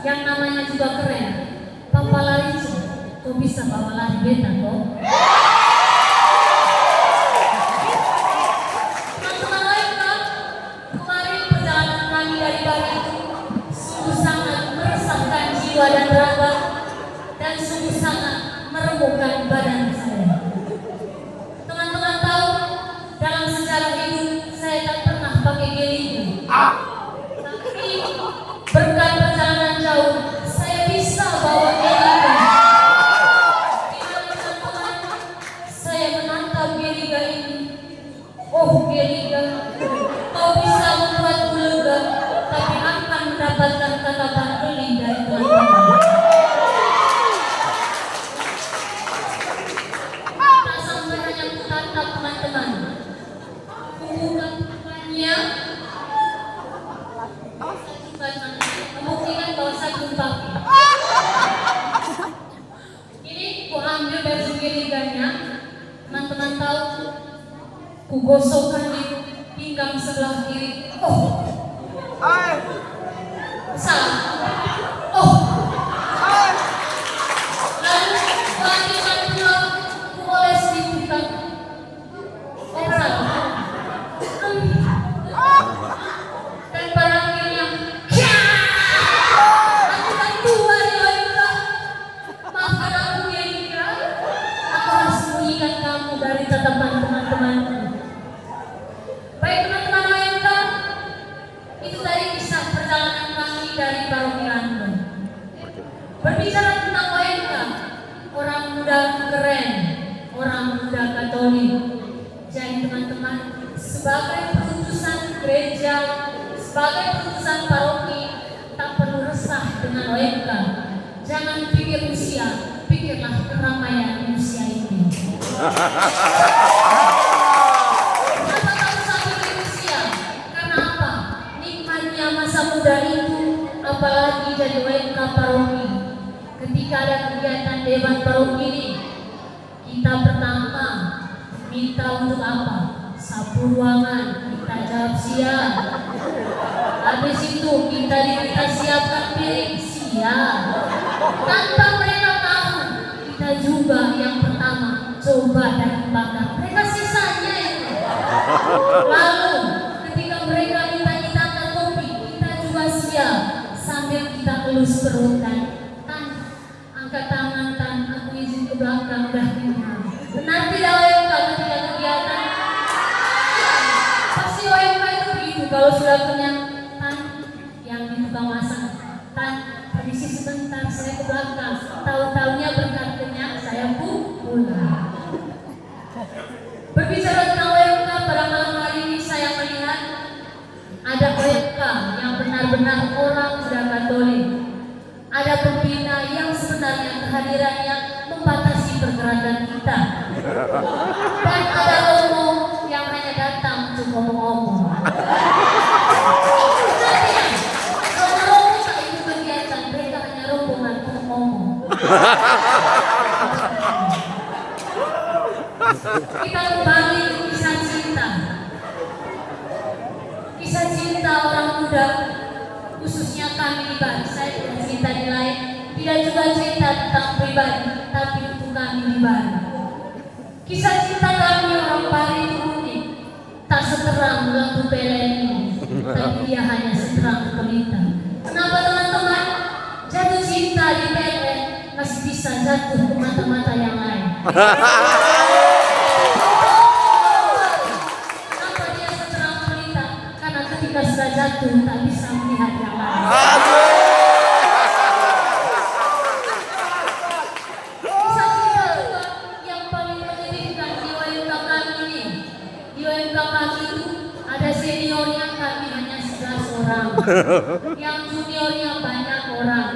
yang namanya juga keren, Papa Larico. Kok bisa bawa lari beta kok? Teman-teman lain kan, kemarin perjalanan kami dari Bali sungguh sangat meresahkan jiwa dan raga, dan sungguh sangat meremukkan badan saya. Teman-teman tahu, dalam sejarah hidup saya tak pernah pakai gelingan. Tapi berkat perjalanan jauh, saya bisa bawa gelingan. Teman-teman, saya menantang geliga ini. Oh geliga, kau bisa membuatku lega, tapi akan mendapatkan tatapan geli dari teman-teman. Tak sampai hanya kutatap teman-teman, kubukannya membuktikan bahwa saya jumpa. Ini ku ambil baju geliganya, teman-teman tahu, ku gosokkan di pinggang sebelah kiri. Oh, salah. Oh, lalu lanjutkan pula ku oles di pinggang. Oh, salah. Dan pada akhirnya, aku kan tua di Oimka. Maafkan aku Gelinga. Aku harus sembunyikan kamu dari tatapan teman-temanku. Baik teman-teman Oimka, itu tadi kisah perjalanan kami dari Paroki Randon. Berbicara tentang Oimka, orang muda keren, orang muda Katolik. Jadi teman-teman, sebagai perutusan gereja, sebagai perutusan paroki, tak perlu resah dengan OMK. Jangan pikir usia, pikirlah keramaian usia ini. Kenapa tak usah pikir usia? Karena apa? Nikmatnya masa muda itu, apalagi jadi OMK paroki. Ketika ada kegiatan dewan paroki ini, kita pertama minta untuk apa? Sapu ruangan, kita jawab siap. Habis itu kita siapkan piring, siap. Tanpa mereka tahu, kita juga yang pertama coba daging bakar. Mereka sisanya itu. Lalu ketika mereka minta kita angkat kopi, kita juga siap. Sambil kita elus perut dan angkat tangan, aku izin ke belakang, udah kenyang. Benar tidak OMK ketika kegiatan? Pasti OMK itu begitu, kalau sudah kenyang, yang di tukang masak, permisi sebentar, saya ke belakang. Tahu-tahunya berkat kenyang, saya pulang. Berbicara tentang OMK, pada malam hari ini saya melihat ada OMK yang benar-benar orang muda Katolik. Ada pembina yang sebenarnya kehadirannya membatasi pergerakan kita. Dan ada romo yang hanya datang untuk ngomong-ngomong. Romo-romo tak ikut kegiatan, mereka hanya rombongan untuk ngomong. Kita kembali ke kisah cinta. Kisah cinta orang muda, khususnya kami di Bali. Saya tidak cerita di lain, tidak juga cerita tentang pribadi, tapi untuk kami di Bali. Kisah cinta kami orang Bali itu unik, tak seterang lampu PLN ini, tapi dia hanya seterang pelita. Kenapa teman-teman? Jatuh cinta di PLN masih bisa jatuh ke mata-mata yang lain. Kenapa dia seterang pelita? Karena ketika sudah jatuh tak bisa melihat yang lain. Kisah cinta juga yang paling menyedihkan di OMK kami ini. Di OMK kami itu ada seniornya kami hanya 11 orang, yang juniornya banyak orang.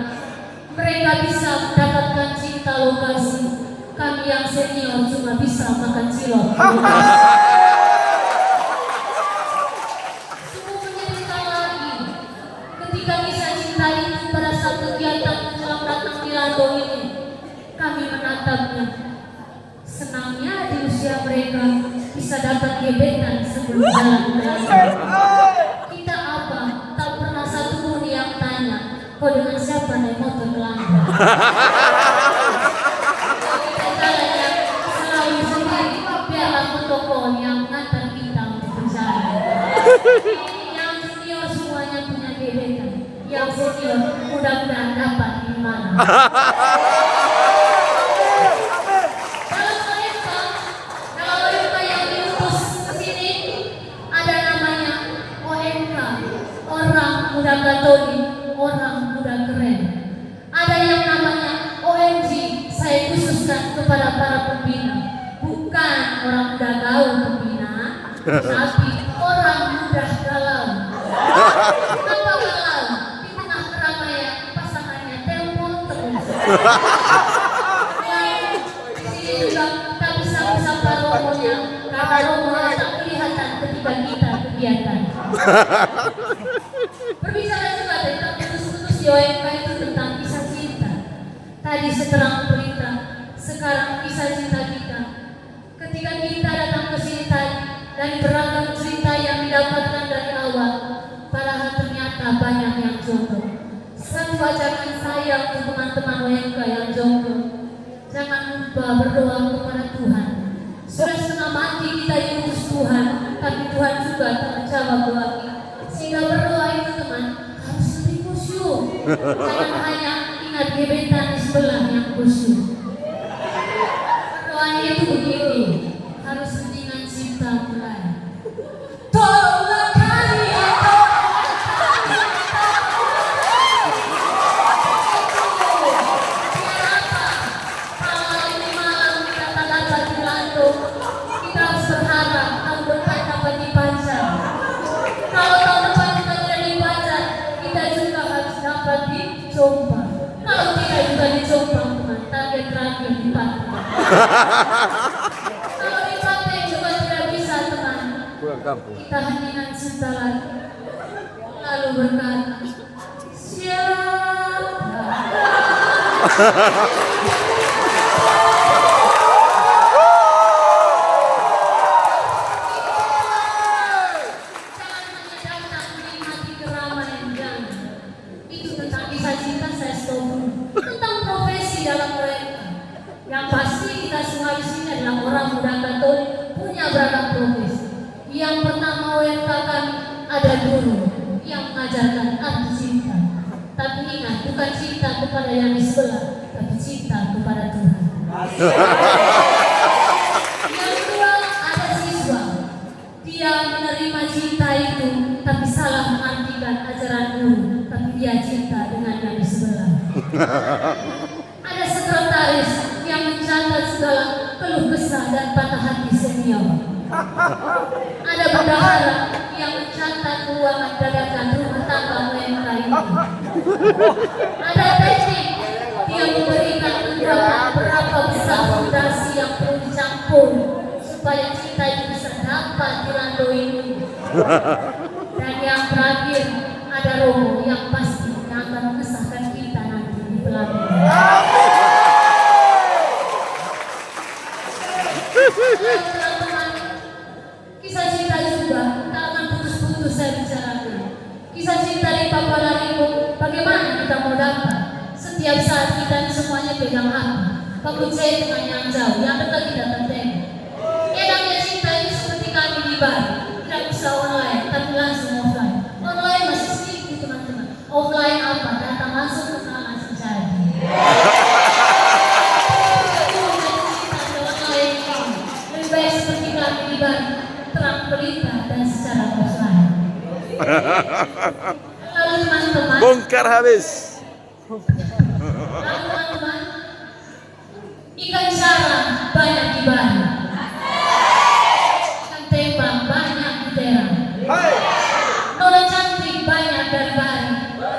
Mereka bisa mendapatkan cinta lokasi, kami yang senior cuma bisa makan cilok. Sungguh menyedihkan lagi ketika kisah cinta itu pada saat kegiatan menjelang datang di Lando ini, kami menatapnya. Senangnya di usia mereka bisa dapat gebetan sebelum jalan. Kita apa? Tak pernah satu pun yang tanya, kau dengan siapa naik motor ke lantai. Kita jalan yang selalu sendiri, biar aku toko yang mengantar kita untuk berjalan. Yang senior semuanya punya gebetan, yang senior mudah-mudahan dapat di mana. Kalau mereka yang diutus ke sini ada namanya OMK, orang muda Katolik, orang muda keren. Ada yang namanya OMG, saya khususkan kepada para pembina, bukan orang muda gaul pembina, tapi orang muda galau. Kenapa galau? Di tengah keramaian pasangannya telepon terus. Di sini juga kita bisa bersama romonya, karena romonya tak kelihatan ketika kita kegiatan. Berbicara juga tentang putus-putus di OMK itu tentang kisah cinta. Tadi seterang berita, sekarang kisah cinta kita. Ketika kita datang ke sini tadi, dari beragam cerita yang didapatkan dari awal, padahal ternyata banyak yang jomblo. Satu ajakan saya untuk teman-teman OMK yang jomblo, jangan lupa berdoa kepada Tuhan. Sudah setengah mati kita diutus Tuhan, tapi Tuhan juga tak menjawab doa kita. Sehingga berdoa itu teman harus lebih khusyuk. Jangan hanya ingat gebetan di sebelah yang khusyuk. Berdoa itu begini, harus dengan cinta mulai. Tolonglah kami atau kalau ini malam kita tak dapat dilantung, kita harus berharap tahun depan dapat dipanjang. Kalau tahun depan kita tidak dipanjang, kita juga harus dapat dicombang. Kalau tidak juga dicombang, teman, target terakhir dipakai. Kalau dipakai juga tidak bisa, teman. Kita hentikan cinta lagi, lalu berkata, siapa? Tentang profesi dalam mereka. Yang pasti kita semua di sini adalah orang muda Katolik punya beragam profesi. Yang pertama OMK kami ada guru yang mengajarkan arti cinta. Tapi ingat, bukan cinta kepada yang di sebelah, tapi cinta kepada Tuhan. Yang kedua ada siswa. Dia menerima cinta itu, tapi salah mengartikan ajaran guru, tapi dia cinta dengan yang di sebelah. Ada sekretaris yang mencatat segala keluh kesah dan patah hati senior. Ada bendahara yang mencatat keuangan dadakan rumah tangga OMK ini. Ada teknik yang memberikan berapa besar fondasi yang perlu dicampur supaya cinta itu bisa dapat dilandui. Dan yang terakhir ada romo yang pasti yang akan mengesahkan kita nanti di pelaminan. Teman-teman, kisah cinta juga tak akan putus-putus saya bicarakan. Kisah cinta di Papua Laribo, bagaimana kita mau dapat? Setiap saat kita semuanya pegang hati. Kamu saya dengan yang jauh, yang dekat tidak tertemu. Enaknya cinta ini seperti kami di Bali, tidak bisa online, tapi langsung offline. Online masih sedikit teman-teman. Offline apa? Datang langsung kenal langsung jadi. Lebih baik seperti kami di Bali, terang pelita dan secara offline. Lalu teman-teman, bongkar habis. Lalu teman-teman, ikan sarang banyak di Bali, ikan tembak banyak di Terang, nona cantik banyak dari Bali,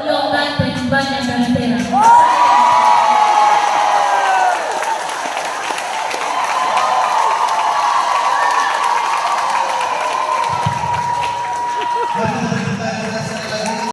yang ganteng banyak dari Terang.